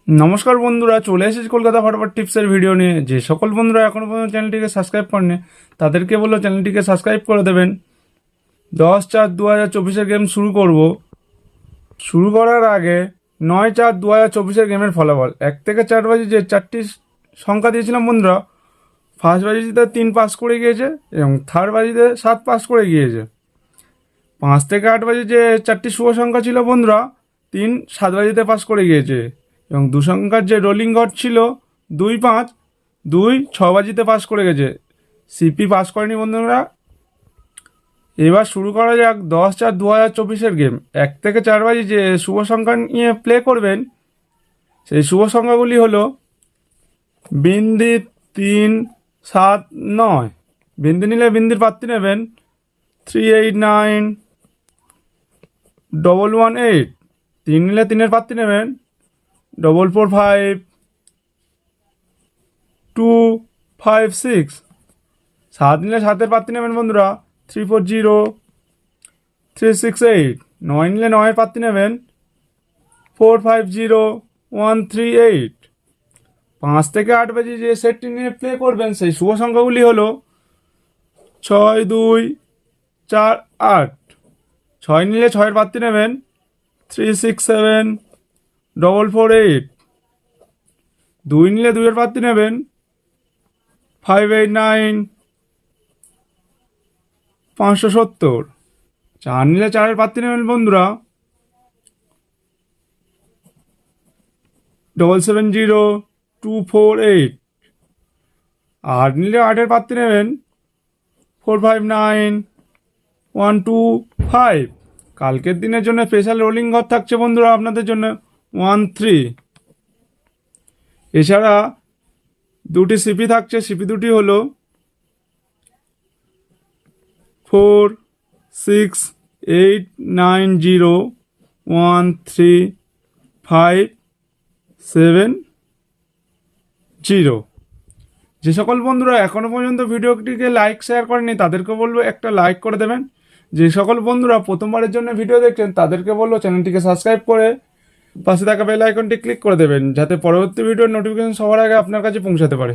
নমস্কার বন্ধুরা, চলে এসেছি কলকাতা ফটাফট টিপসের ভিডিও নিয়ে। যে সকল বন্ধুরা এখনও পর্যন্ত চ্যানেলটিকে সাবস্ক্রাইব করেনি তাদেরকে বললো চ্যানেলটিকে সাবস্ক্রাইব করে দেবেন। 10/4/2024 গেম শুরু করব। শুরু করার আগে 9/4/2024 গেমের ফলাফল 1 থেকে 4 বাজে যে চারটি সংখ্যা দিয়েছিলাম বন্ধুরা, ফার্স্ট বাজিতে 3 পাস করে গিয়েছে এবং থার্ড বাজিতে 7 পাস করে গিয়েছে। 5 থেকে 8 বাজে যে চারটি শুভ সংখ্যা ছিল বন্ধুরা, 3 7 বাজিতে পাস করে গিয়েছে এবং দু সংখ্যার যে রোলিং ঘট ছিল 2 5, 2 6 বাজিতে পাস করে গেছে। সিপি পাস করেনি বন্ধুরা। এবার শুরু করা যাক 10/4/2024 গেম। 1 থেকে 4 বাজে যে শুভ সংখ্যা নিয়ে প্লে করবেন, সেই শুভ সংখ্যাগুলি হলো বিন্দি 3 7 9। বিন্দি নিলে বিন্দির পাত্তি নেবেন 389 118। 3 নিলে 3-এর পাত্তি নেবেন 445 256। 7 নিলে 7-এর পাত্তি নেবেন বন্ধুরা 340 368। 9 নিলে 9-এর পাত্তি নেবেন 450 138। 5 থেকে 8 বাজে যে সেটটি নিয়ে প্লে করবেন, সেই শুভ সংখ্যাগুলি হলো 6 2 4 8। 6 নিলে 6-এর পাত্তি নেবেন 367 448। 2 নিলে 2-এর পাত্তি নেবেন 589 570। 4 নিলে 4-এর পাত্তি নেবেন বন্ধুরা 770 248। 8 নিলে 8-এর পাত্তি নেবেন 459 125। কালকের দিনের জন্য স্পেশাল রোলিং ঘর থাকছে বন্ধুরা আপনাদের জন্য 13। এছাড়া দুটি সিপি থাকছে। সিপি দুটি হলো 4 6 8 9 0 1 3 5 7 0। যে সকল বন্ধুরা এখনও পর্যন্ত ভিডিওটিকে লাইক শেয়ার করেনি তাদেরকে বলবো একটা লাইক করে দেবেন। যে সকল বন্ধুরা প্রথমবারের জন্য ভিডিও দেখছেন তাদেরকে বলবো চ্যানেলটিকে সাবস্ক্রাইব করে পাশে থাকা বেল আইকনটি ক্লিক করে দেবেন, যাতে পরবর্তী ভিডিওর নোটিফিকেশন সবার আগে আপনার কাছে পৌঁছাতে পারে।